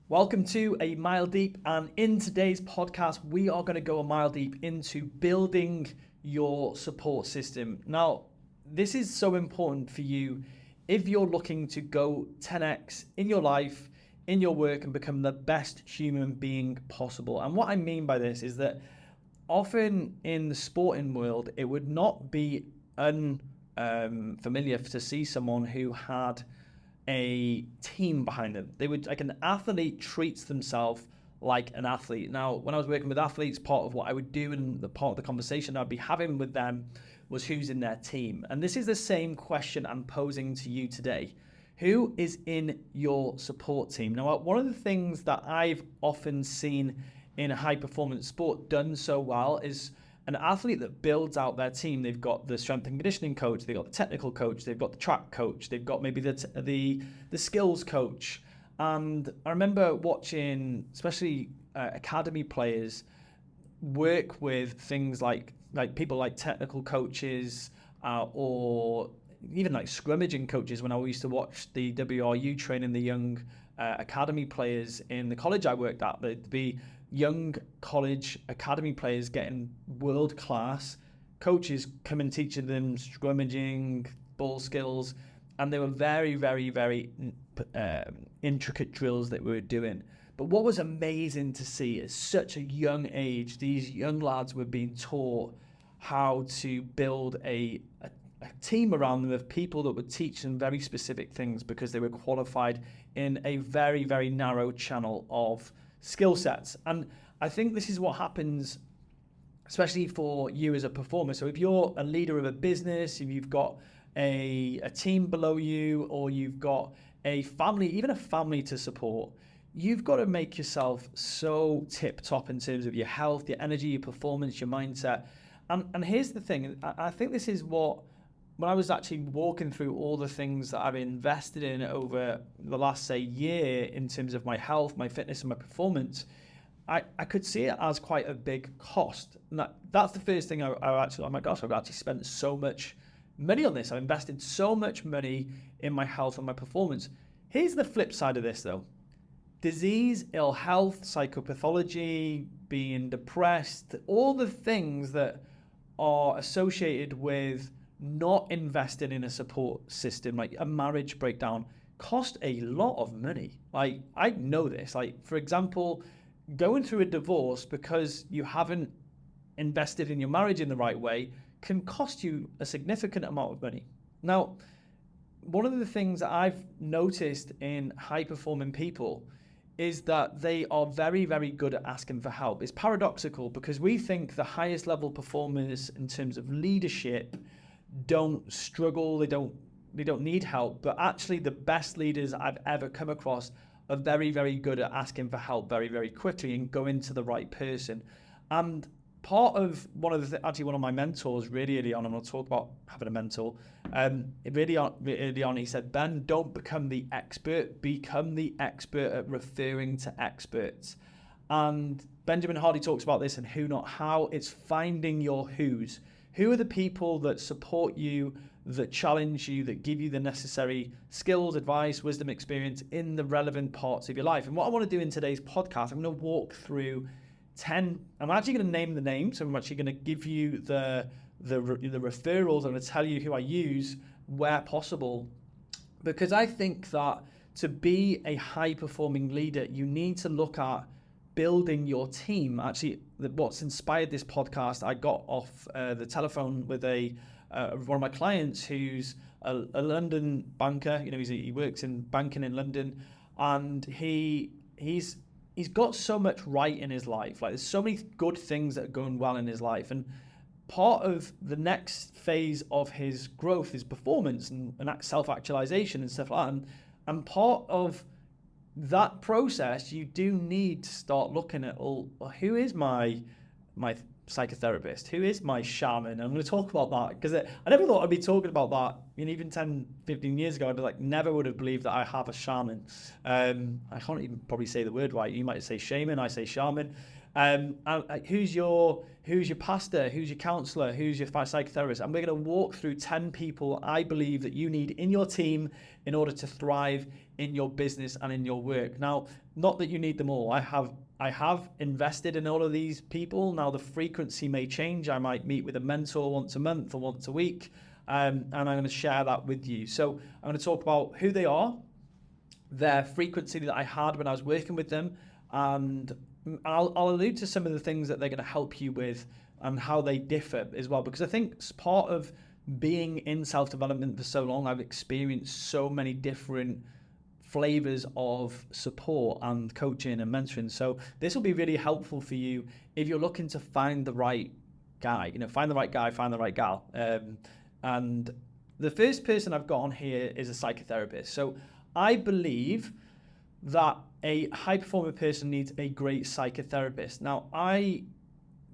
Welcome to A Mile Deep, and in today's podcast, we are going to go a mile deep into building your support system. Now, this is so important for you if you're looking to go 10x in your life, in your work, and become the best human being possible. And what I mean by this is that often in the sporting world, it would not be unfamiliar to see someone who had a team behind them. They would, like, an athlete treats themselves like an athlete. Now, when I was working with athletes, part of what I would do and the part of the conversation I'd be having with them was who's in their team. And this is the same question I'm posing to you today. Who is in your support team? Now, one of the things that I've often seen in a high performance sport done so well is an athlete that builds out their team. They've got the strength and conditioning coach, they've got the technical coach, they've got the track coach, they've got maybe the skills coach. And I remember watching, especially academy players, work with things like people like technical coaches or even like scrimmaging coaches. When I used to watch the WRU training the young academy players in the college I worked at, there'd be young college academy players getting world-class coaches come and teaching them scrimmaging, ball skills, and they were very, very, very intricate drills that we were doing. But what was amazing to see at such a young age, these young lads were being taught how to build a team around them of people that would teach them very specific things because they were qualified in a very, very narrow channel of skill sets. And I think this is what happens, especially for you as a performer. So if you're a leader of a business, if you've got a team below you, or you've got a family, even a family to support, you've got to make yourself so tip top in terms of your health, your energy, your performance, your mindset. And here's the thing, I think this is what, when I was actually walking through all the things that I've invested in over the last, say, year in terms of my health, my fitness, and my performance, I could see it as quite a big cost. And that's the first thing I actually, oh my gosh, I've actually spent so much money on this. I've invested so much money in my health and my performance. Here's the flip side of this, though. Disease, ill health, psychopathology, being depressed, all the things that are associated with not investing in a support system, like a marriage breakdown, cost a lot of money. Like, I know this. Like, for example, going through a divorce because you haven't invested in your marriage in the right way can cost you a significant amount of money. Now, one of the things that I've noticed in high performing people is that they are very, very good at asking for help. It's paradoxical because we think the highest level performers in terms of leadership don't struggle, they don't need help, but actually the best leaders I've ever come across are very, very good at asking for help very, very quickly and going to the right person. And part of one of my mentors really early on, and I'll talk about having a mentor, really early on, he said, Ben, don't become the expert, become the expert at referring to experts. And Benjamin Hardy talks about this in Who Not How. It's finding your who's. Who are the people that support you, that challenge you, that give you the necessary skills, advice, wisdom, experience in the relevant parts of your life? And what I want to do in today's podcast, I'm going to walk through 10, I'm actually going to name the names. I'm actually going to give you the referrals. I'm going to tell you who I use where possible, because I think that to be a high performing leader, you need to look at building your team. Actually, what's inspired this podcast, I got off the telephone with one of my clients who's a London banker. You know, he works in banking in London, and he's got so much right in his life. Like, there's so many good things that are going well in his life, and part of the next phase of his growth is performance and self-actualization and stuff like that. And part of that process, you do need to start looking at, who is my psychotherapist? Who is my shaman? I'm going to talk about that because I never thought I'd be talking about that. I mean, even 10, 15 years ago, I'd be like, never would have believed that I have a shaman. I can't even probably say the word right. You might say shaman, I say shaman. Who's your pastor? Who's your counselor? Who's your psychotherapist? And we're going to walk through 10 people I believe that you need in your team in order to thrive in your business and in your work. Now, not that you need them all. I have invested in all of these people. Now, the frequency may change. I might meet with a mentor once a month or once a week, and I'm going to share that with you. So I'm going to talk about who they are, their frequency that I had when I was working with them, and I'll allude to some of the things that they're going to help you with and how they differ as well, because I think it's part of being in self-development for so long. I've experienced so many different flavors of support and coaching and mentoring. So this will be really helpful for you if you're looking to find the right guy, find the right guy, find the right gal. And the first person I've got on here is a psychotherapist. So I believe that a high performing person needs a great psychotherapist. Now, I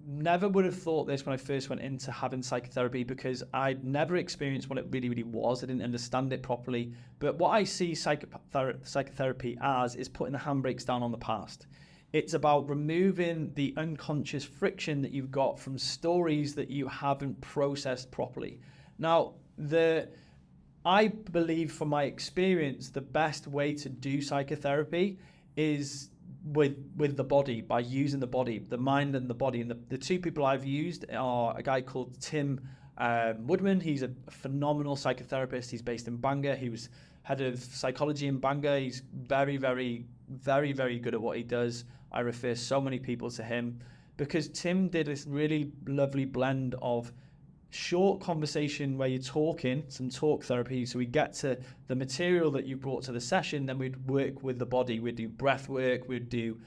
never would have thought this when I first went into having psychotherapy, because I'd never experienced what it really, really was. I didn't understand it properly. But what I see psychotherapy as is putting the handbrakes down on the past. It's about removing the unconscious friction that you've got from stories that you haven't processed properly. Now, I believe from my experience, the best way to do psychotherapy is with the body, by using the body, the mind and the body. And the two people I've used are a guy called Tim Woodman. He's a phenomenal psychotherapist. He's based in Bangor. He was head of psychology in Bangor. He's very, very, very, very good at what he does. I refer so many people to him because Tim did this really lovely blend of short conversation where you're talking, some talk therapy, so we get to the material that you brought to the session, then we'd work with the body. We'd do breath work, we'd do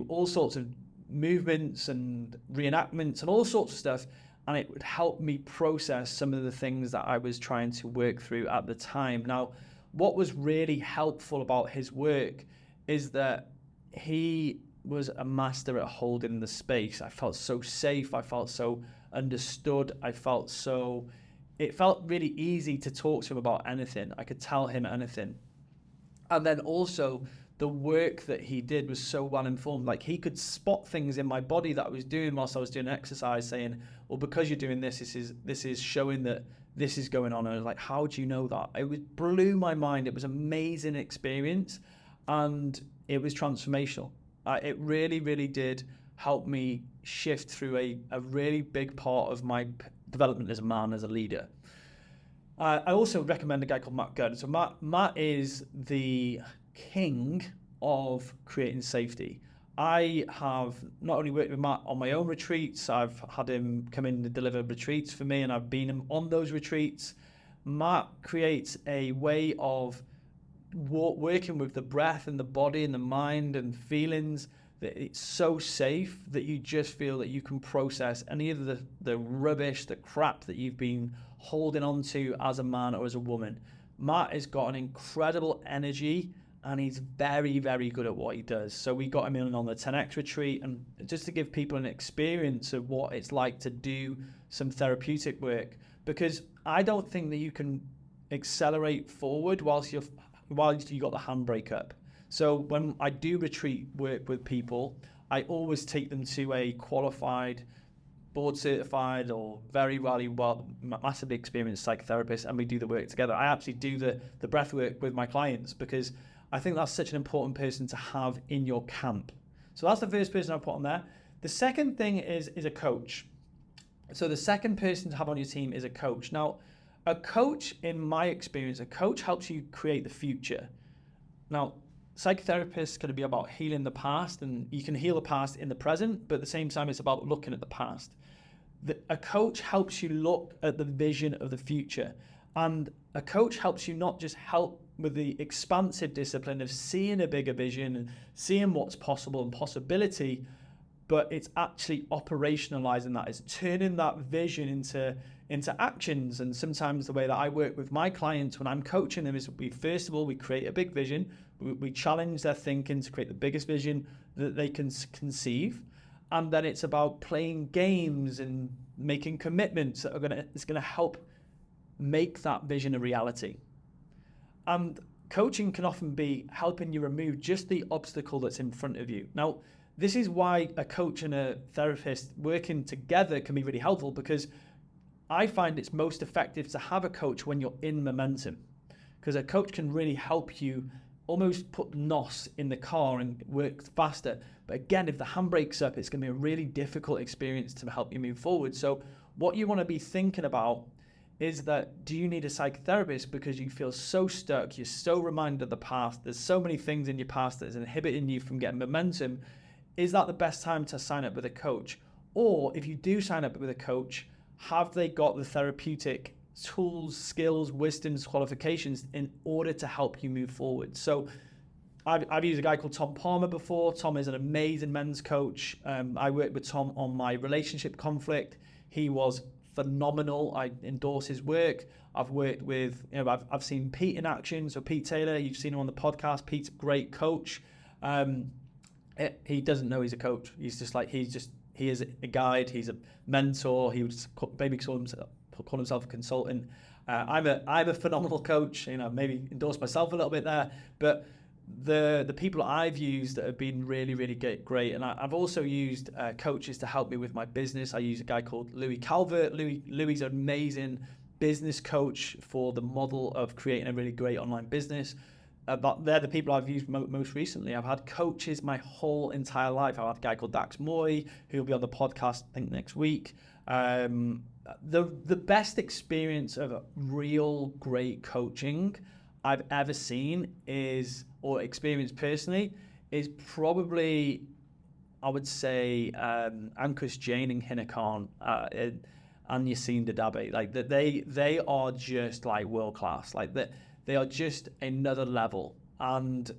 all sorts of movements and reenactments and all sorts of stuff, and it would help me process some of the things that I was trying to work through at the time. Now, what was really helpful about his work is that he was a master at holding the space. I felt so safe. I felt so understood. It felt really easy to talk to him about anything. I could tell him anything. And then also the work that he did was so well informed. Like, he could spot things in my body that I was doing whilst I was doing exercise, saying, well, because you're doing this is showing that this is going on. And I was like, how do you know that? It blew my mind. It was an amazing experience, and it was transformational. It really, really did help me shift through a really big part of my development as a man, as a leader. I also recommend a guy called Matt Gurd. So Matt is the king of creating safety. I have not only worked with Matt on my own retreats, I've had him come in and deliver retreats for me, and I've been on those retreats. Matt creates a way of working with the breath and the body and the mind and feelings that it's so safe that you just feel that you can process any of the rubbish, the crap that you've been holding on to as a man or as a woman. Matt has got an incredible energy, and he's very, very good at what he does. So we got him in on the 10X retreat, and just to give people an experience of what it's like to do some therapeutic work, because I don't think that you can accelerate forward whilst you got the handbrake up. So when I do retreat work with people, I always take them to a qualified, board certified, or very massively experienced psychotherapist, and we do the work together. I actually do the breath work with my clients because I think that's such an important person to have in your camp. So that's the first person I put on there. The second thing is a coach. So the second person to have on your team is a coach. Now, a coach, in my experience, a coach helps you create the future. Now, psychotherapists can be about healing the past, and you can heal the past in the present, but at the same time, it's about looking at the past. A coach helps you look at the vision of the future. And a coach helps you not just help with the expansive discipline of seeing a bigger vision and seeing what's possible and possibility, but it's actually operationalizing that. It's turning that vision into actions. And sometimes the way that I work with my clients when I'm coaching them is first of all, we create a big vision. We challenge their thinking to create the biggest vision that they can conceive. And then it's about playing games and making commitments that it's going to help make that vision a reality. And coaching can often be helping you remove just the obstacle that's in front of you. Now, this is why a coach and a therapist working together can be really helpful, because I find it's most effective to have a coach when you're in momentum, because a coach can really help you almost put NOS in the car and work faster. But again, if the handbrake's up, it's going to be a really difficult experience to help you move forward. So what you want to be thinking about is that, do you need a psychotherapist because you feel so stuck, you're so reminded of the past, there's so many things in your past that's inhibiting you from getting momentum? Is that the best time to sign up with a coach? Or if you do sign up with a coach, have they got the therapeutic tools, skills, wisdoms, qualifications in order to help you move forward? So I've used a guy called Tom Palmer before. Tom is an amazing men's coach. I worked with Tom on my relationship conflict. He was phenomenal. I endorse his work. I've worked with, I've seen Pete in action. So Pete Taylor, you've seen him on the podcast. Pete's a great coach. He doesn't know he's a coach. He is a guide. He's a mentor. He would maybe call himself a consultant. I'm a phenomenal coach. Maybe endorse myself a little bit there, but the people I've used that have been really, really great. And I've also used coaches to help me with my business. I use a guy called Louis Calvert. Louis's an amazing business coach for the model of creating a really great online business. But they're the people I've used most recently. I've had coaches my whole entire life. I've had a guy called Dax Moy, who will be on the podcast, I think, next week. The best experience of real great coaching I've ever seen or experienced personally, is probably, I would say, Ankush Jain and Hina Khan and Yassine Dadabe. Like that, they are just like world class. Like that. They are just another level, and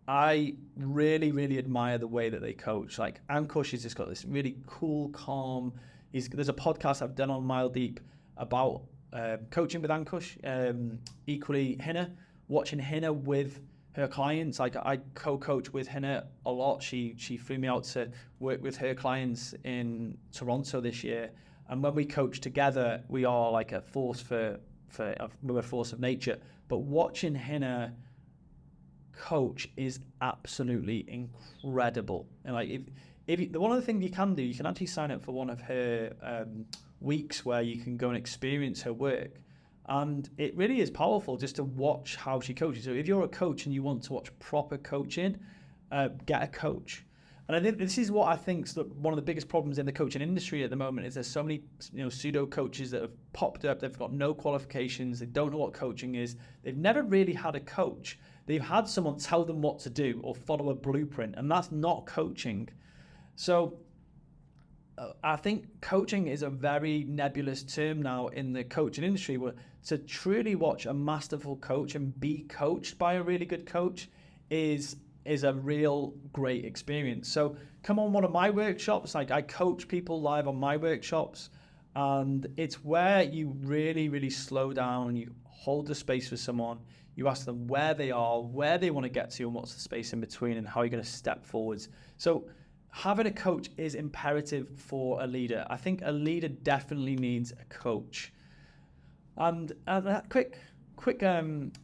I really, really admire the way that they coach. Like Ankush has just got this really cool, calm. There's a podcast I've done on Mile Deep about coaching with Ankush. Equally, Hina, watching Hina with her clients. Like I co-coach with Hina a lot. She flew me out to work with her clients in Toronto this year, and when we coach together, we are like a force we're a force of nature. But watching Hina coach is absolutely incredible. And like one of the things you can do, you can actually sign up for one of her weeks where you can go and experience her work. And it really is powerful just to watch how she coaches. So if you're a coach and you want to watch proper coaching, get a coach. And I think this is what I think is one of the biggest problems in the coaching industry at the moment, is there's so many pseudo coaches that have popped up. They've got no qualifications. They don't know what coaching is. They've never really had a coach. They've had someone tell them what to do or follow a blueprint, and that's not coaching. So I think coaching is a very nebulous term now in the coaching industry, where to truly watch a masterful coach and be coached by a really good coach is a real great experience. So come on one of my workshops. Like I coach people live on my workshops, and it's where you really, really slow down and you hold the space for someone. You ask them where they are, where they want to get to, and what's the space in between, and how you're going to step forwards. So having a coach is imperative for a leader. I think a leader definitely needs a coach. And that quick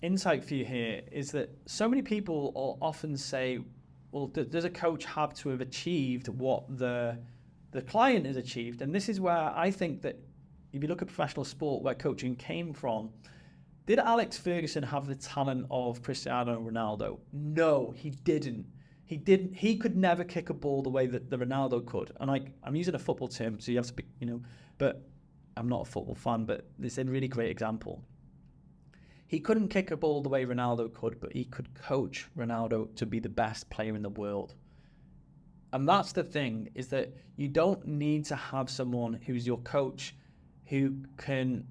insight for you here is that so many people will often say, well, does a coach have to have achieved what the client has achieved? And this is where I think that if you look at professional sport, where coaching came from, did Alex Ferguson have the talent of Cristiano Ronaldo? No, he didn't. He could never kick a ball the way that the Ronaldo could. And I'm using a football term, so you have to be, but I'm not a football fan, but this is a really great example. He couldn't kick a ball the way Ronaldo could, but he could coach Ronaldo to be the best player in the world. And that's the thing, is that you don't need to have someone who's your coach who can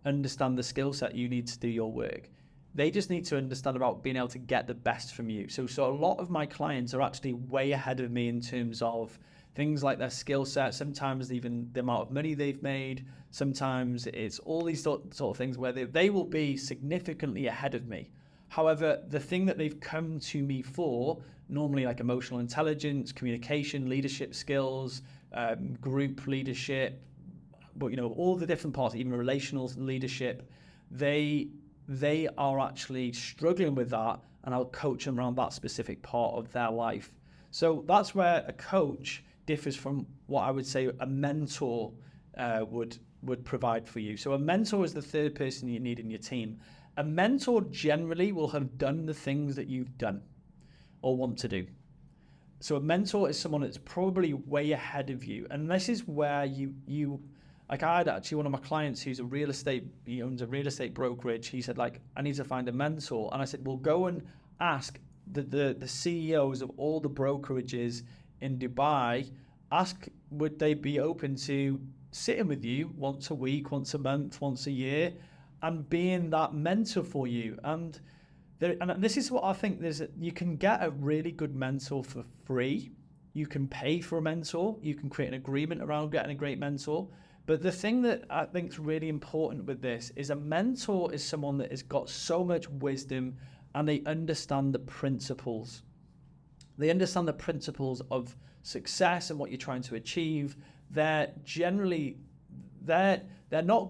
understand the skill set you need to do your work. They just need to understand about being able to get the best from you. So a lot of my clients are actually way ahead of me in terms of things like their skill set, sometimes even the amount of money they've made. Sometimes it's all these sort of things where they will be significantly ahead of me. However, the thing that they've come to me for, normally like emotional intelligence, communication, leadership skills, group leadership, but all the different parts, even relational leadership, they they are actually struggling with that, and I'll coach them around that specific part of their life. So that's where a coach differs from what I would say a mentor would provide for you. So a mentor is the third person you need in your team. A mentor generally will have done the things that you've done or want to do. So a mentor is someone that's probably way ahead of you. And this is where you like, I had actually one of my clients who's he owns a real estate brokerage. He said, like, I need to find a mentor. And I said, well, go and ask the CEOs of all the brokerages in Dubai, ask would they be open to sitting with you once a week, once a month, once a year, and being that mentor for you. And this is what I think, you can get a really good mentor for free. You can pay for a mentor. You can create an agreement around getting a great mentor. But the thing that I think is really important with this is a mentor is someone that has got so much wisdom and they understand the principles. They understand the principles of success and what you're trying to achieve. They're not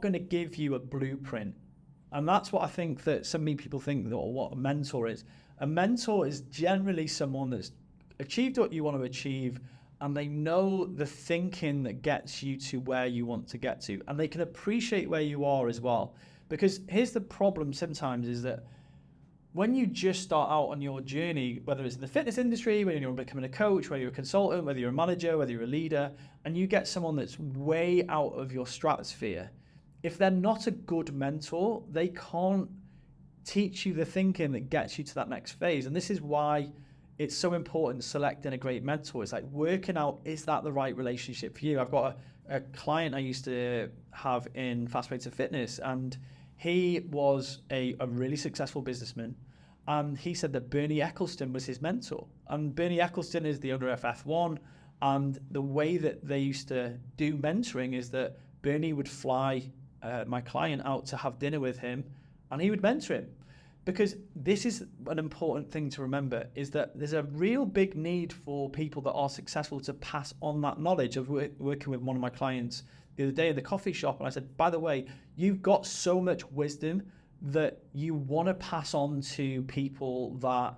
going to give you a blueprint. And that's what I think that so many people think that what a mentor is. A mentor is generally someone that's achieved what you want to achieve, and they know the thinking that gets you to where you want to get to, and they can appreciate where you are as well. Because here's the problem sometimes is that when you just start out on your journey, whether it's in the fitness industry, whether you're becoming a coach, whether you're a consultant, whether you're a manager, whether you're a leader, and you get someone that's way out of your stratosphere, if they're not a good mentor, they can't teach you the thinking that gets you to that next phase. And this is why it's so important selecting a great mentor. It's like working out, is that the right relationship for you? I've got a client I used to have in Fast Way to Fitness, and he was a really successful businessman. And he said that Bernie Ecclestone was his mentor. And Bernie Ecclestone is the owner of F1. And the way that they used to do mentoring is that Bernie would fly my client out to have dinner with him, and he would mentor him. Because this is an important thing to remember, is that there's a real big need for people that are successful to pass on that knowledge. Of working with one of my clients the other day in the coffee shop, and I said, by the way, you've got so much wisdom that you want to pass on to people that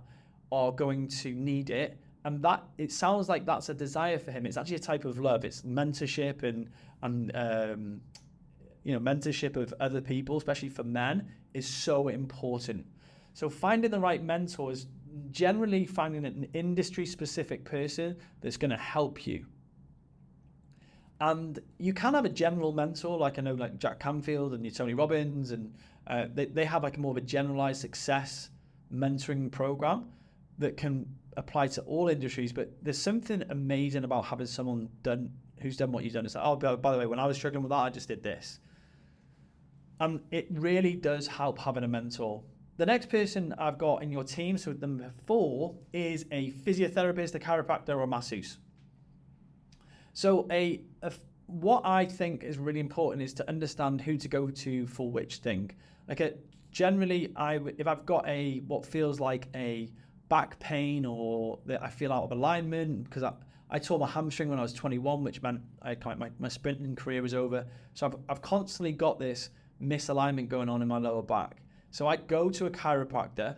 are going to need it. And that, it sounds like that's a desire for him. It's actually a type of love. It's mentorship and mentorship of other people, especially for men, is so important. So finding the right mentor is generally finding an industry-specific person that's going to help you. And you can have a general mentor, like I know, like Jack Canfield and Tony Robbins, and they have like more of a generalized success mentoring program that can apply to all industries. But there's something amazing about having someone who's done what you've done. It's like, oh, by the way, when I was struggling with that, I just did this. And it really does help having a mentor. The next person I've got in your team, so number 4, is a physiotherapist, a chiropractor, or a masseuse. So what I think is really important is to understand who to go to for which thing. Generally, if I've got what feels like a back pain, or that I feel out of alignment, because I tore my hamstring when I was 21, which meant my sprinting career was over. So I've constantly got this misalignment going on in my lower back. So I go to a chiropractor,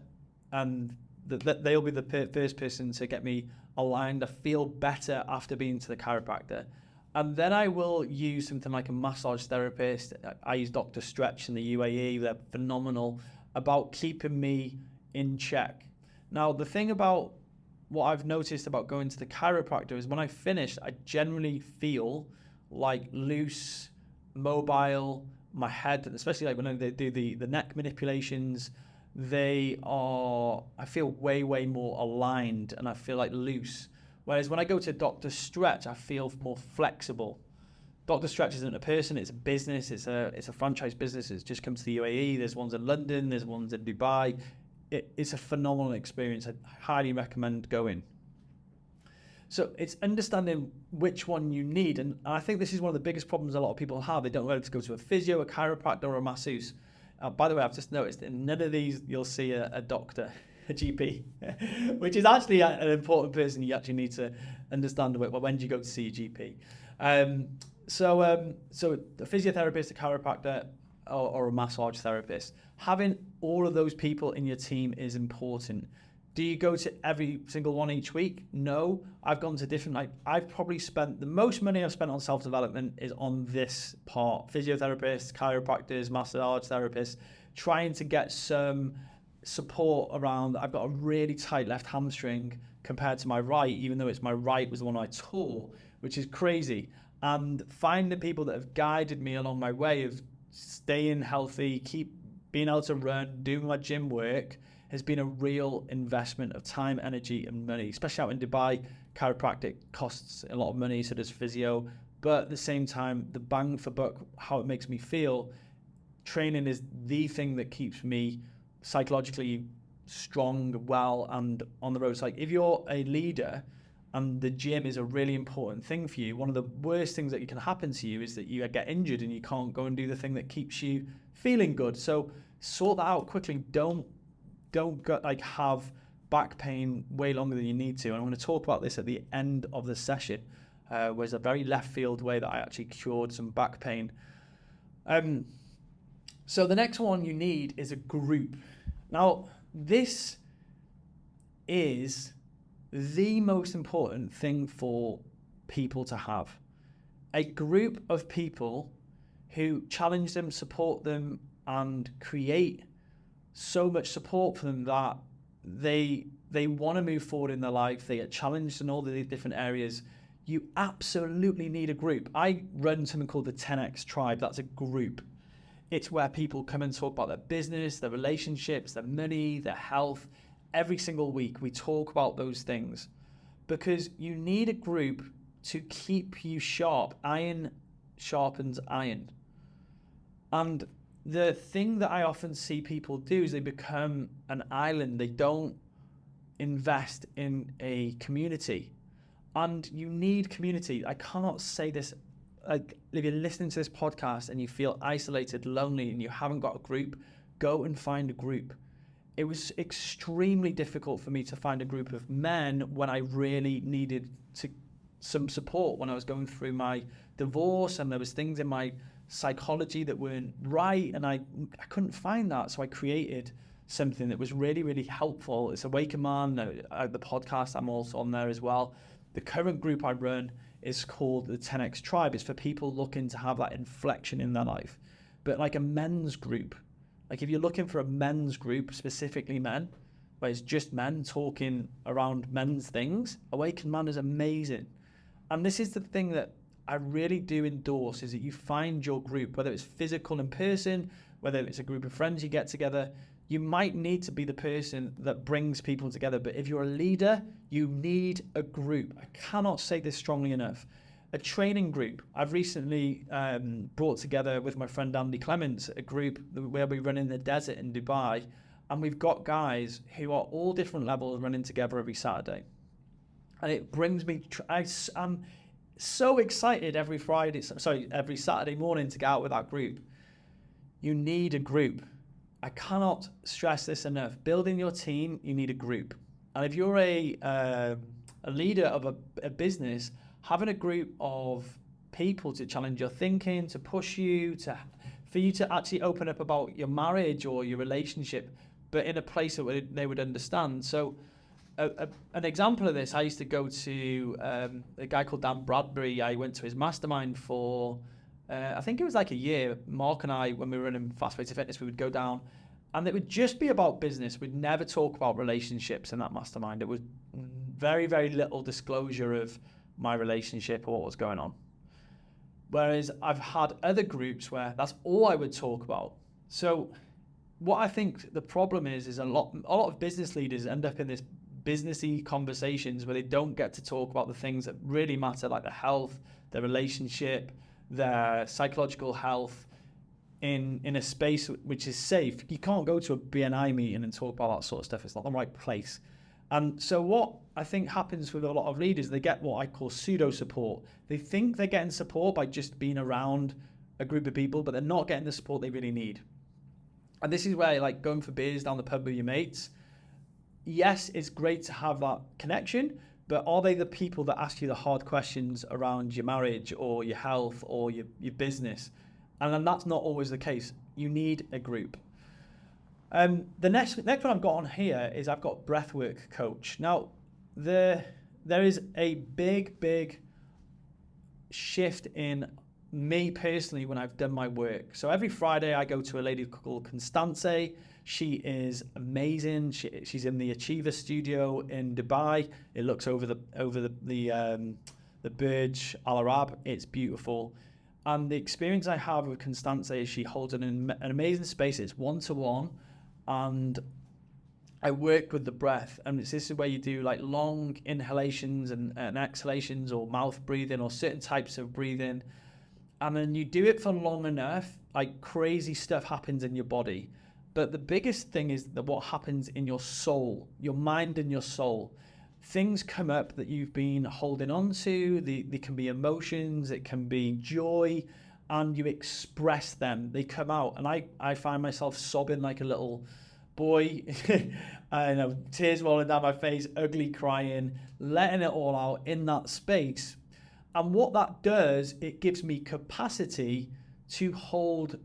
and they'll be the first person to get me aligned. I feel better after being to the chiropractor. And then I will use something like a massage therapist. I use Dr. Stretch in the UAE. They're phenomenal about keeping me in check. Now, the thing about what I've noticed about going to the chiropractor is when I finish, I generally feel like loose, mobile. My head, especially like when they do the neck manipulations, I feel way more aligned, and I feel like loose. Whereas when I go to Dr. Stretch, I feel more flexible. Dr. Stretch isn't a person, it's a business, it's a franchise business. It's just come to the UAE. There's ones in London, there's ones in Dubai. It's a phenomenal experience. I highly recommend going. So it's understanding which one you need. And I think this is one of the biggest problems a lot of people have. They don't know whether to go to a physio, a chiropractor, or a masseuse. By the way, I've just noticed in none of these you'll see a doctor, a GP, which is actually an important person you actually need to understand. When do you go to see a GP? So a physiotherapist, a chiropractor, or a massage therapist. Having all of those people in your team is important. Do you go to every single one each week? No. I've gone to different, like I've probably spent, the most money I've spent on self-development is on this part. Physiotherapists, chiropractors, massage therapists, trying to get some support around. I've got a really tight left hamstring compared to my right, even though it's my right was the one I tore, which is crazy. And finding people that have guided me along my way of staying healthy, keep being able to run, doing my gym work, has been a real investment of time, energy, and money. Especially out in Dubai, chiropractic costs a lot of money, so does physio. But at the same time, the bang for buck, how it makes me feel, training is the thing that keeps me psychologically strong, well, and on the road. It's like if you're a leader and the gym is a really important thing for you, one of the worst things that can happen to you is that you get injured and you can't go and do the thing that keeps you feeling good. So sort that out quickly. Don't have back pain way longer than you need to. And I'm going to talk about this at the end of the session. Was a very left field way that I actually cured some back pain. So the next one you need is a group. Now, this is the most important thing for people to have. A group of people who challenge them, support them, and create so much support for them that they want to move forward in their life. They get challenged in all the different areas. You absolutely need a group. I run something called the 10X Tribe. That's a group. It's where people come and talk about their business, their relationships, their money, their health. Every single week we talk about those things because you need a group to keep you sharp. Iron sharpens iron. And the thing that I often see people do is they become an island. They don't invest in a community. And you need community. I cannot say this. Like, if you're listening to this podcast and you feel isolated, lonely, and you haven't got a group, go and find a group. It was extremely difficult for me to find a group of men when I really needed some support when I was going through my divorce and there was things in my psychology that weren't right, and I couldn't find that. So I created something that was really, really helpful. It's Awaken Man, the podcast, I'm also on there as well. The current group I run is called the 10X Tribe. It's for people looking to have that inflection in their life. But like a men's group, like if you're looking for a men's group, specifically men, where it's just men talking around men's things, Awaken Man is amazing. And this is the thing that I really do endorse, is that you find your group, whether it's physical in person, whether it's a group of friends you get together. You might need to be the person that brings people together, but if you're a leader, you need a group. I cannot say this strongly enough. A training group. I've recently brought together with my friend Andy Clements a group where we run in the desert in Dubai, and we've got guys who are all different levels running together every Saturday. And it brings me, I'm so excited every Saturday morning to get out with that group. You need a group. I cannot stress this enough. Building your team, you need a group. And if you're a leader of a business, having a group of people to challenge your thinking, to push you, for you to actually open up about your marriage or your relationship, but in a place that they would understand. So an example of this, I used to go to a guy called Dan Bradbury. I went to his mastermind for, I think it was like a year. Mark and I, when we were running Fast Way to Fitness, we would go down and it would just be about business. We'd never talk about relationships in that mastermind. It was very, very little disclosure of my relationship or what was going on. Whereas I've had other groups where that's all I would talk about. So what I think the problem is a lot of business leaders end up in this businessy conversations where they don't get to talk about the things that really matter, like their health, their relationship, their psychological health, in a space which is safe. You can't go to a BNI meeting and talk about that sort of stuff. It's not the right place. And so what I think happens with a lot of leaders, they get what I call pseudo support. They think they're getting support by just being around a group of people, but they're not getting the support they really need. And this is where, like, going for beers down the pub with your mates, yes, it's great to have that connection, but are they the people that ask you the hard questions around your marriage or your health or your business? And then that's not always the case. you need a group. The next one I've got on here is I've got breathwork coach. Now, there is a big shift in me personally when I've done my work. So every Friday I go to a lady called Constance. She is amazing. She's in the Achiever studio in Dubai. It looks over the Burj Al Arab. It's beautiful. And the experience I have with Constance is she holds an amazing space. It's one-to-one. And I work with the breath, and this is where you do like long inhalations and exhalations, or mouth breathing, or certain types of breathing. And then you do it for long enough, like crazy stuff happens in your body. But the biggest thing is that what happens in your soul, your mind and your soul. Things come up that you've been holding on to. They can be emotions, it can be joy, and you express them. They come out, and I find myself sobbing like a little boy, tears rolling down my face, ugly crying, letting it all out in that space. And what that does, it gives me capacity to hold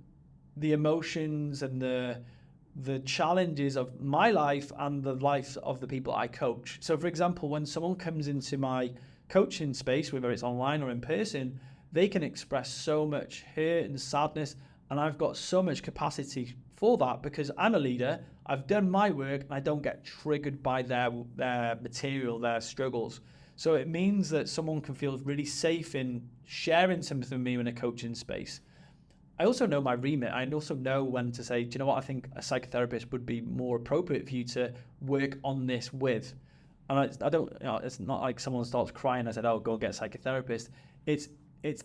the emotions and the challenges of my life and the life of the people I coach. So for example, when someone comes into my coaching space, whether it's online or in person, they can express so much hurt and sadness, and I've got so much capacity for that because I'm a leader, I've done my work, and I don't get triggered by their material, their struggles. So it means that someone can feel really safe in sharing something with me in a coaching space. I also know my remit. I also know when to say, do you know what, I think a psychotherapist would be more appropriate for you to work on this with. And I don't, it's not like someone starts crying and I said, oh, go get a psychotherapist. It's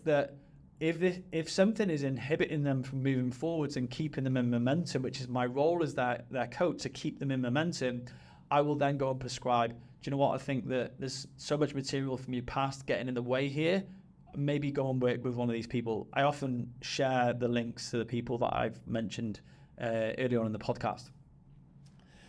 that if something is inhibiting them from moving forwards and keeping them in momentum, which is my role as their coach, to keep them in momentum, I will then go and prescribe, do you know what, I think that there's so much material from your past getting in the way here. Maybe go and work with one of these people. I often share the links to the people that I've mentioned earlier on in the podcast.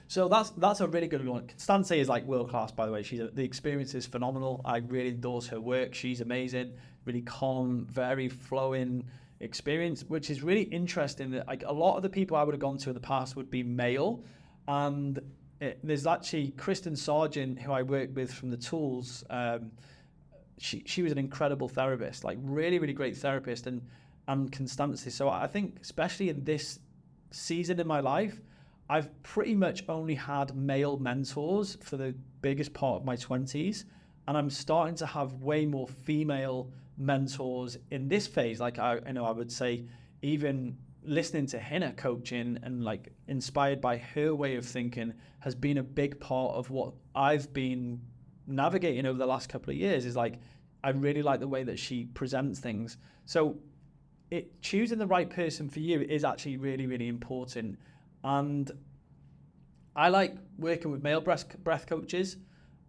So that's a really good one. Constance is like world class, by the way. The experience is phenomenal. I really endorse her work. She's amazing, really calm, very flowing experience, which is really interesting. That like a lot of the people I would have gone to in the past would be male, and there's actually Kristen Sargent, who I work with from the Tools. She was an incredible therapist, like really, really great therapist, and Constance. So I think, especially in this season in my life, I've pretty much only had male mentors for the biggest part of my 20s, and I'm starting to have way more female mentors in this phase. Like I would say, even listening to Hina coaching and like inspired by her way of thinking has been a big part of what I've been navigating over the last couple of years. Is like, I really like the way that she presents things. So choosing the right person for you is actually really, really important. And I like working with male breath coaches.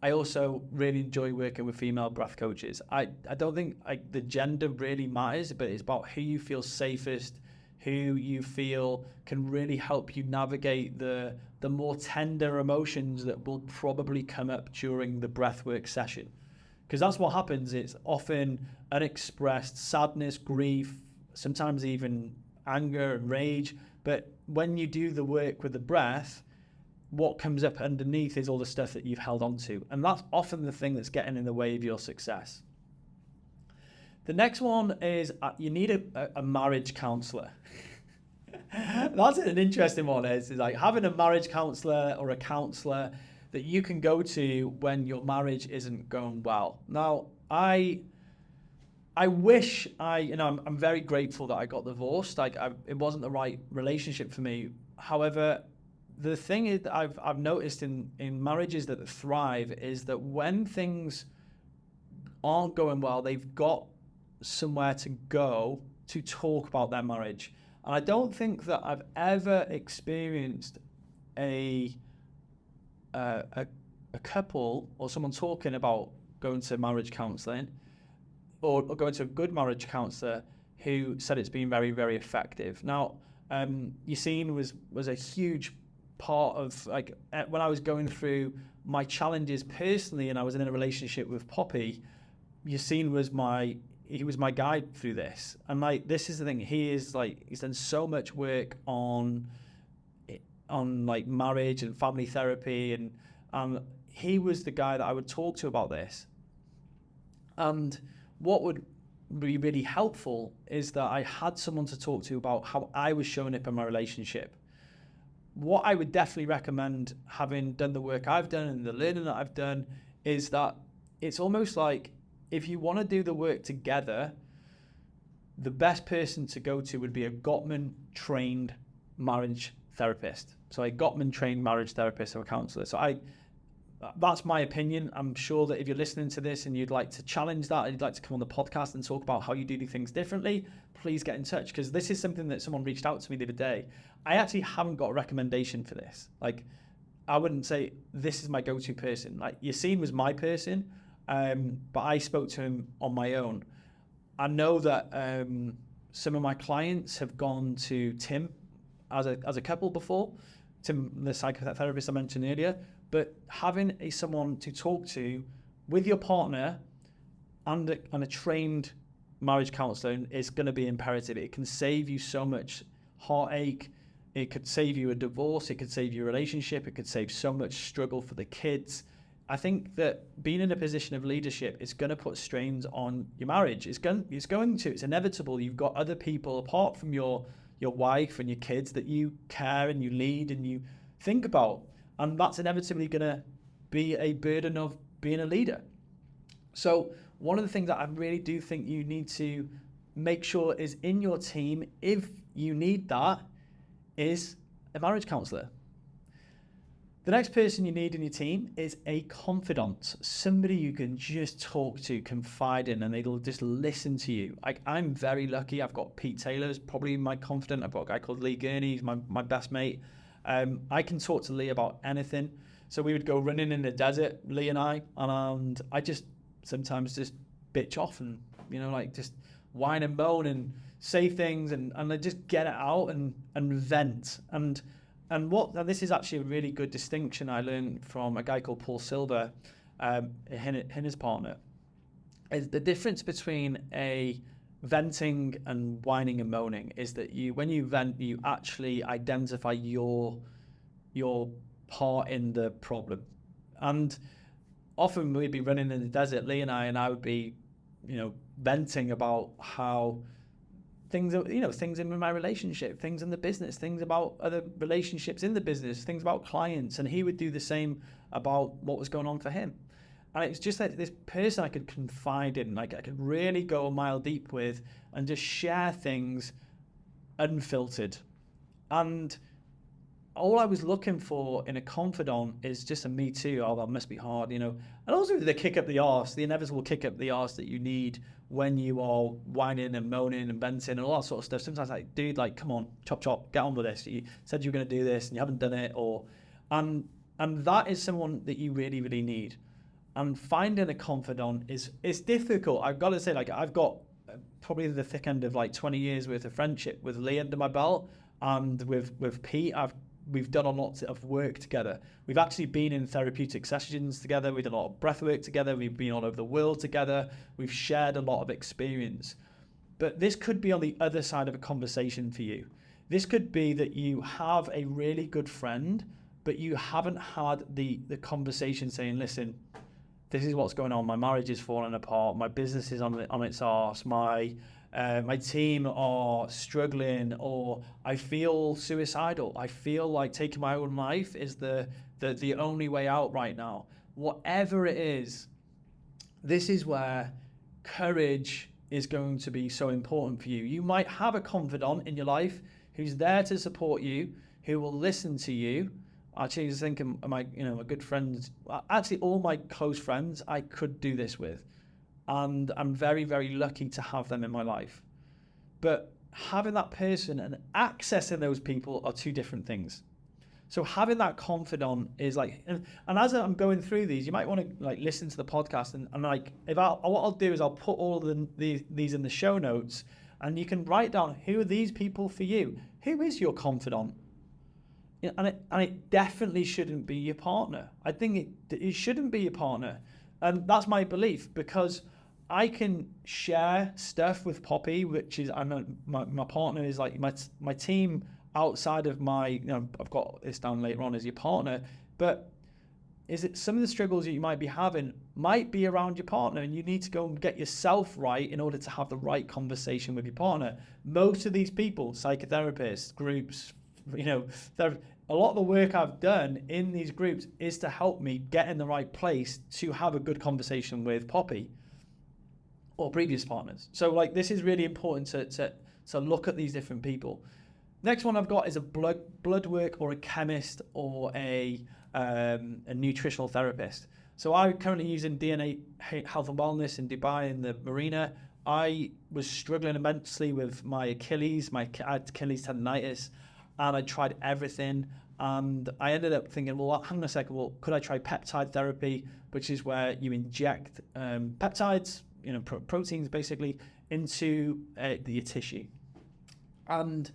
I also really enjoy working with female breath coaches. I don't think the gender really matters, but it's about who you feel safest, who you feel can really help you navigate the more tender emotions that will probably come up during the breathwork session. Because that's what happens. It's often unexpressed sadness, grief, sometimes even anger and rage. But when you do the work with the breath, what comes up underneath is all the stuff that you've held on to. And that's often the thing that's getting in the way of your success. The next one is you need a marriage counselor. That's an interesting one. Is like having a marriage counselor or a counselor that you can go to when your marriage isn't going well. Now, I wish I'm very grateful that I got divorced. It wasn't the right relationship for me. However, the thing is that I've noticed in marriages that thrive is that when things aren't going well, they've got somewhere to go to talk about their marriage. And I don't think that I've ever experienced a couple or someone talking about going to marriage counselling or going to a good marriage counsellor who said it's been very, very effective. Now, Yassine was a huge part of, like, when I was going through my challenges personally and I was in a relationship with Poppy, Yassine was he was my guide through this. And like, this is the thing, he's done so much work on like marriage and family therapy, and he was the guy that I would talk to about this. And what would be really helpful is that I had someone to talk to about how I was showing up in my relationship. What I would definitely recommend, having done the work I've done and the learning that I've done, is that it's almost like, if you want to do the work together, the best person to go to would be a Gottman trained marriage therapist. So a Gottman trained marriage therapist or a counselor. So that's my opinion. I'm sure that if you're listening to this and you'd like to challenge that, and you'd like to come on the podcast and talk about how you do things differently, please get in touch, because this is something that someone reached out to me the other day. I actually haven't got a recommendation for this. Like, I wouldn't say this is my go-to person. Like, Yassine was my person, but I spoke to him on my own. I know that some of my clients have gone to Tim as a couple before, Tim, the psychotherapist I mentioned earlier. But having someone to talk to with your partner and a trained marriage counselor is going to be imperative. It can save you so much heartache. It could save you a divorce. It could save your relationship. It could save so much struggle for the kids. I think that being in a position of leadership is going to put strains on your marriage. It's inevitable. You've got other people apart from your wife and your kids that you care and you lead and you think about. And that's inevitably going to be a burden of being a leader. So one of the things that I really do think you need to make sure is in your team, if you need that, is a marriage counselor. The next person you need in your team is a confidant, somebody you can just talk to, confide in, and they'll just listen to you. I'm very lucky. I've got Pete Taylor, who's probably my confidant. I've got a guy called Lee Gurney, he's my best mate. I can talk to Lee about anything. So we would go running in the desert, Lee and I just sometimes just bitch off and, just whine and moan and say things and I just get it out and vent. And this is actually a really good distinction I learned from a guy called Paul Silver, his partner, is the difference between a venting and whining and moaning is that when you vent, you actually identify your part in the problem. And often we'd be running in the desert, Lee and I would be, venting about how things are, things in my relationship, things in the business, things about other relationships in the business, things about clients. And he would do the same about what was going on for him. And it's just like this person I could confide in, like I could really go a mile deep with and just share things unfiltered. And all I was looking for in a confidant is just a me too. Oh, that must be hard, And also the kick up the arse, the inevitable kick up the arse that you need when you are whining and moaning and venting and all that sort of stuff. Sometimes dude, come on, chop, get on with this. You said you were going to do this and you haven't done it. And that is someone that you really, really need. And finding a confidant is difficult. I've got to say, I've got probably the thick end of 20 years worth of friendship with Lee under my belt, and with Pete, we've done a lot of work together. We've actually been in therapeutic sessions together. We've done a lot of breath work together. We've been all over the world together. We've shared a lot of experience. But this could be on the other side of a conversation for you. This could be that you have a really good friend, but you haven't had the conversation saying, listen, this is what's going on. My marriage is falling apart. My business is on its arse. My team are struggling, or I feel suicidal. I feel like taking my own life is the only way out right now. Whatever it is, this is where courage is going to be so important for you. You might have a confidant in your life who's there to support you, who will listen to you. Actually, I was thinking, my good friends, actually all my close friends, I could do this with. And I'm very, very lucky to have them in my life. But having that person and accessing those people are two different things. So having that confidant is and as I'm going through these, you might want to listen to the podcast and what I'll do is I'll put all of these in the show notes, and you can write down, who are these people for you? Who is your confidant? And it definitely shouldn't be your partner. I think it shouldn't be your partner. And that's my belief, because I can share stuff with Poppy, which is, I know my partner is like my team outside of my, I've got this down later on as your partner, but is it some of the struggles that you might be having might be around your partner, and you need to go and get yourself right in order to have the right conversation with your partner. Most of these people, psychotherapists, groups, a lot of the work I've done in these groups is to help me get in the right place to have a good conversation with Poppy or previous partners. So like, this is really important to look at these different people. Next one I've got is a blood work or a chemist or a nutritional therapist. So I'm currently using DNA Health and Wellness in Dubai in the marina. I was struggling immensely with my Achilles, I had Achilles tendonitis, and I tried everything. And I ended up thinking, well, hang on a second, could I try peptide therapy, which is where you inject peptides, proteins basically, into your tissue. And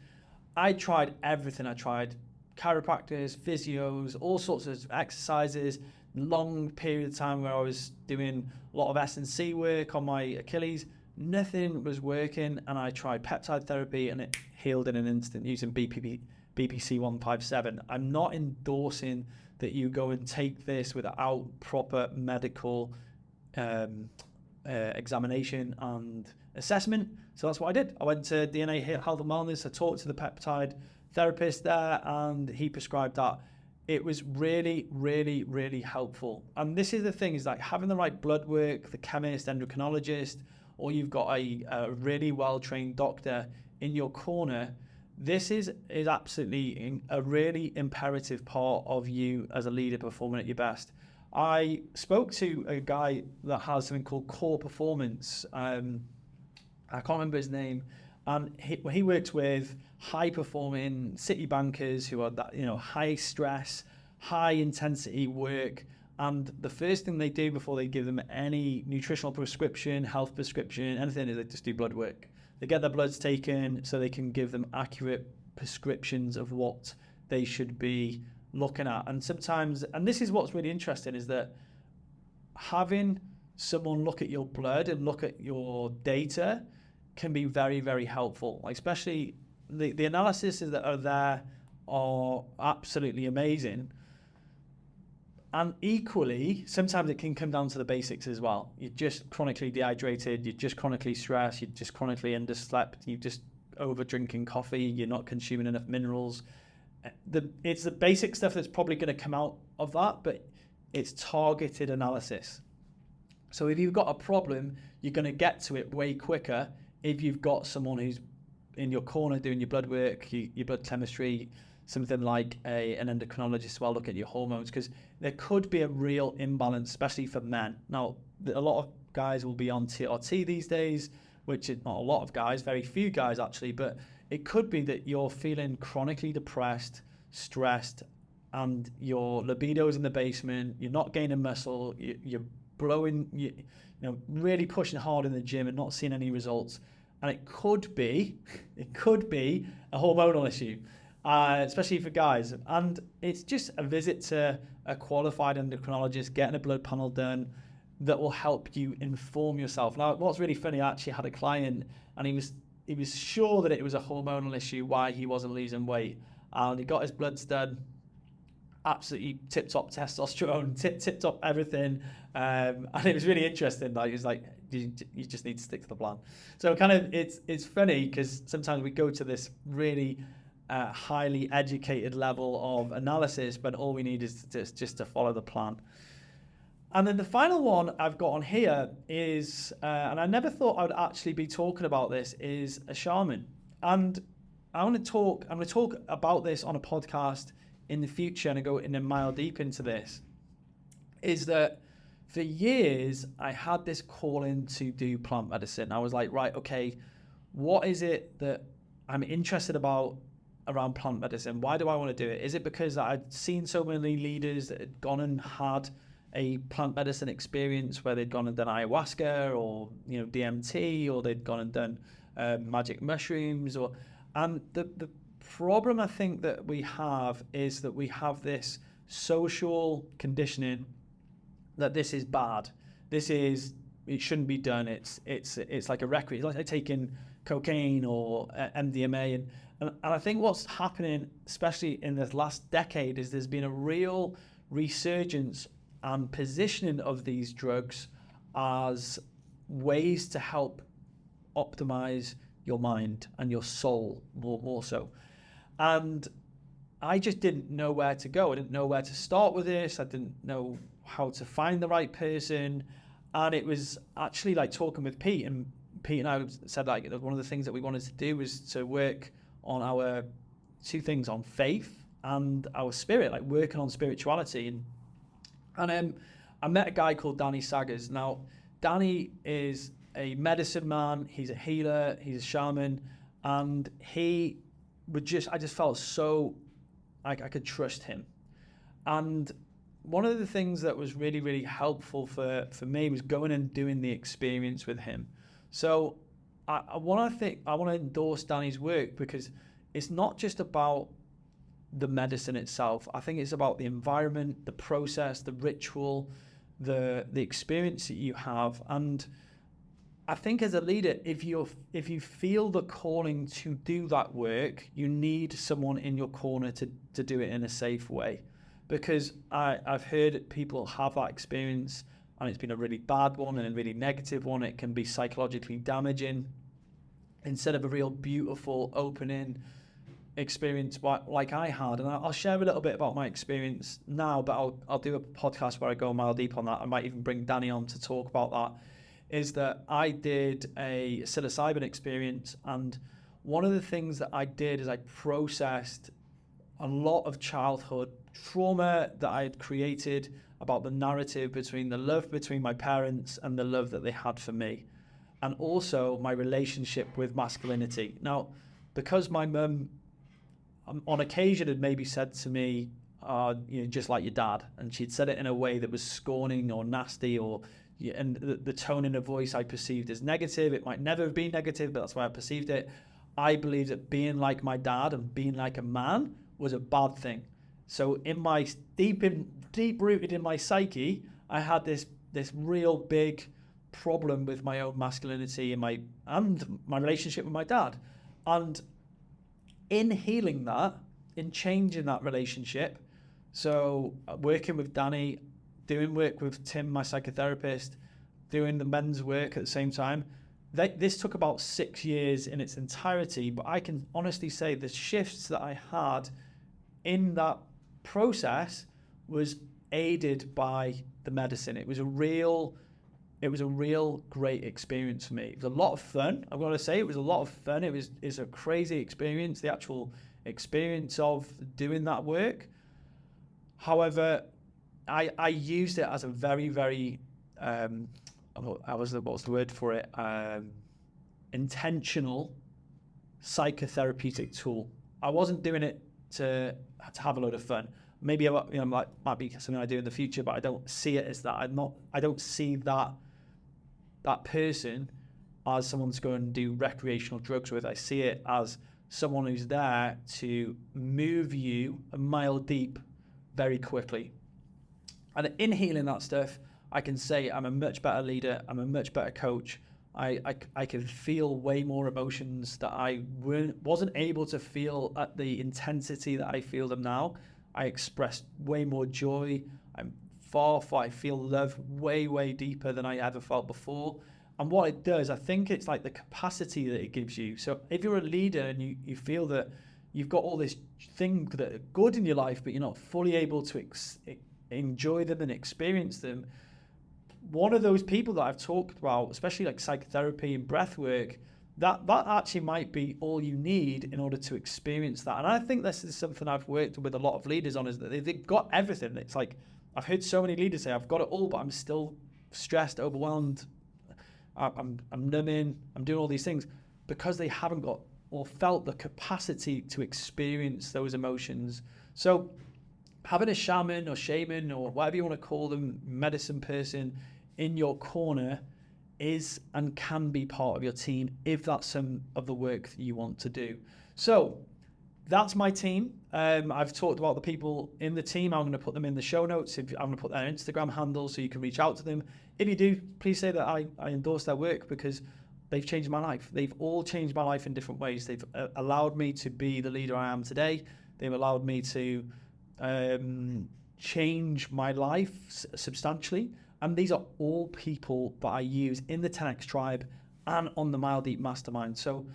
I tried everything. I tried chiropractors, physios, all sorts of exercises, long period of time where I was doing a lot of S&C work on my Achilles. Nothing was working, and I tried peptide therapy and it healed in an instant using BPC 157. I'm not endorsing that you go and take this without proper medical examination and assessment. So that's what I did. I went to DNA Health and Wellness. I talked to the peptide therapist there, and he prescribed that. It was really, really, really helpful. And this is the thing, is like having the right blood work, the chemist, endocrinologist, or you've got a really well-trained doctor in your corner. This is absolutely a really imperative part of you as a leader performing at your best. I spoke to a guy that has something called Core Performance. I can't remember his name. And he works with high-performing city bankers who are high stress, high intensity work. And the first thing they do before they give them any nutritional prescription, health prescription, anything, is they just do blood work. They get their bloods taken so they can give them accurate prescriptions of what they should be looking at. And sometimes, and this is what's really interesting, is that having someone look at your blood and look at your data can be very, very helpful. Like, especially the analyses that are there are absolutely amazing. And equally, sometimes it can come down to the basics as well. You're just chronically dehydrated, you're just chronically stressed, you're just chronically underslept, you're just over drinking coffee, you're not consuming enough minerals. It's the basic stuff that's probably going to come out of that, but it's targeted analysis. So if you've got a problem, you're going to get to it way quicker if you've got someone who's in your corner doing your blood work, your blood chemistry, something like an endocrinologist as well, look at your hormones, because there could be a real imbalance, especially for men. Now, a lot of guys will be on TRT these days, which is not a lot of guys, very few guys actually, but it could be that you're feeling chronically depressed, stressed, and your libido is in the basement, you're not gaining muscle, you're blowing, really pushing hard in the gym and not seeing any results. And it could be a hormonal issue. Especially for guys. And it's just a visit to a qualified endocrinologist, getting a blood panel done that will help you inform yourself. Now, what's really funny, I actually had a client and he was sure that it was a hormonal issue why he wasn't losing weight. And he got his bloods done, absolutely tip-top testosterone, tip-top everything. And it was really interesting. Like, he was like, you just need to stick to the plan. So kind of, it's funny because sometimes we go to this really highly educated level of analysis, but all we need is just to follow the plan. And then the final one I've got on here is, and I never thought I would actually be talking about this, is a shaman. And I'm going to talk about this on a podcast in the future, and I go in a mile deep into this, is that for years I had this calling to do plant medicine. I was like, right, okay, what is it that I'm interested about around plant medicine? Why do I want to do it? Is it because I'd seen so many leaders that had gone and had a plant medicine experience where they'd gone and done ayahuasca or DMT, or they'd gone and done magic mushrooms, and the problem I think that we have is that we have this social conditioning that this is bad. This is it shouldn't be done. It's like a recreation. It's like taking cocaine or MDMA, and I think what's happening, especially in this last decade, is there's been a real resurgence and positioning of these drugs as ways to help optimize your mind and your soul more so. And I just didn't know where to go. I didn't know where to start with this. I didn't know how to find the right person. And it was actually like talking with Pete, and Pete and I said like one of the things that we wanted to do was to work on our two things, on faith and our spirit, like working on spirituality. And I met a guy called Danny Saggers. Now, Danny is a medicine man. He's a healer. He's a shaman. And I just felt so like I could trust him. And one of the things that was really, really helpful for me was going and doing the experience with him. So I want to endorse Danny's work, because it's not just about the medicine itself. I think it's about the environment, the process, the ritual, the experience that you have. And I think as a leader, if you feel the calling to do that work, you need someone in your corner to do it in a safe way. Because I've heard people have that experience, and it's been a really bad one and a really negative one. It can be psychologically damaging instead of a real beautiful, opening experience like I had. And I'll share a little bit about my experience now, but I'll do a podcast where I go a mile deep on that. I might even bring Danny on to talk about that. Is that I did a psilocybin experience, and one of the things that I did is I processed a lot of childhood trauma that I had created about the narrative between the love between my parents and the love that they had for me, and also my relationship with masculinity. Now, because my mum on occasion had maybe said to me, just like your dad, and she'd said it in a way that was scorning or nasty, and the tone in her voice I perceived as negative. It might never have been negative, but that's why I perceived it. I believed that being like my dad and being like a man was a bad thing. So in my deep rooted in my psyche, I had this real big problem with my own masculinity and my relationship with my dad. And in healing that, in changing that relationship, so working with Danny, doing work with Tim, my psychotherapist, doing the men's work at the same time, this took about 6 years in its entirety. But I can honestly say the shifts that I had in that process was aided by the medicine. It was a real great experience for me. It was a lot of fun. I've got to say, it was a lot of fun. It's a crazy experience, the actual experience of doing that work. However, I used it as a very, very, what's the word for it? Intentional psychotherapeutic tool. I wasn't doing it to have a load of fun. Maybe might be something I do in the future, but I don't see it as that. I don't see that person as someone to go and do recreational drugs with. I see it as someone who's there to move you a mile deep very quickly. And in healing that stuff, I can say I'm a much better leader. I'm a much better coach. I can feel way more emotions that I wasn't able to feel at the intensity that I feel them now. I express way more joy. I feel love way, way deeper than I ever felt before. And what it does, I think it's like the capacity that it gives you. So if you're a leader and you feel that you've got all these things that are good in your life, but you're not fully able to enjoy them and experience them, one of those people that I've talked about, especially like psychotherapy and breath work, that actually might be all you need in order to experience that. And I think this is something I've worked with a lot of leaders on, is that they've got everything. It's like, I've heard so many leaders say, I've got it all, but I'm still stressed, overwhelmed, I'm numbing, I'm doing all these things, because they haven't got or felt the capacity to experience those emotions. So having a shaman or whatever you want to call them, medicine person in your corner is and can be part of your team if that's some of the work that you want to do. So that's my team. I've talked about the people in the team. I'm going to put them in the show notes. I'm going to put their Instagram handles so you can reach out to them. If you do, please say that I endorse their work, because they've changed my life. They've all changed my life in different ways. They've allowed me to be the leader I am today. They've allowed me to change my life substantially. And these are all people that I use in the 10X Tribe and on the Mile Deep Mastermind. So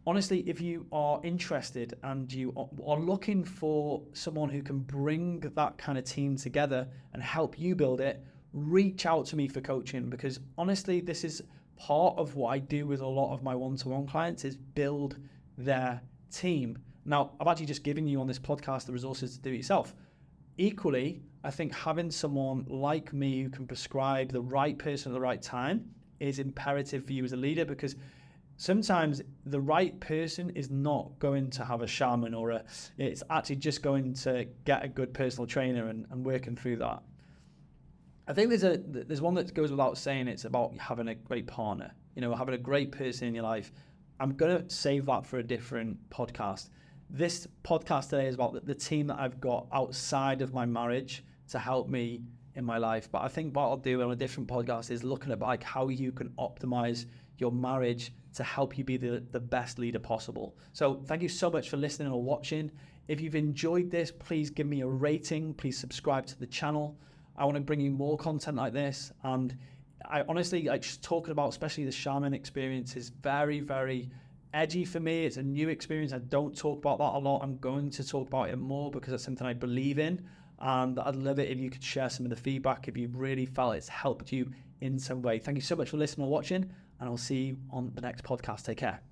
honestly, if you are interested and you are looking for someone who can bring that kind of team together and help you build it, reach out to me for coaching, because honestly, this is part of what I do with a lot of my one-to-one clients, is build their team. Now, I've actually just given you on this podcast the resources to do it yourself. Equally, I think having someone like me who can prescribe the right person at the right time is imperative for you as a leader, because sometimes the right person is not going to have a shaman, or it's actually just going to get a good personal trainer and working through that. I think there's one that goes without saying. It's about having a great partner, having a great person in your life. I'm going to save that for a different podcast. This podcast today is about the team that I've got outside of my marriage to help me in my life. But I think what I'll do on a different podcast is looking at like how you can optimize your marriage to help you be the best leader possible. So thank you so much for listening or watching. If you've enjoyed this, please give me a rating. Please subscribe to the channel. I want to bring you more content like this. And I honestly, just talking about, especially the shaman experience, is very, very edgy for me. It's a new experience. I don't talk about that a lot. I'm going to talk about it more because it's something I believe in. And I'd love it if you could share some of the feedback if you really felt it's helped you in some way. Thank you so much for listening or watching, and I'll see you on the next podcast. Take care.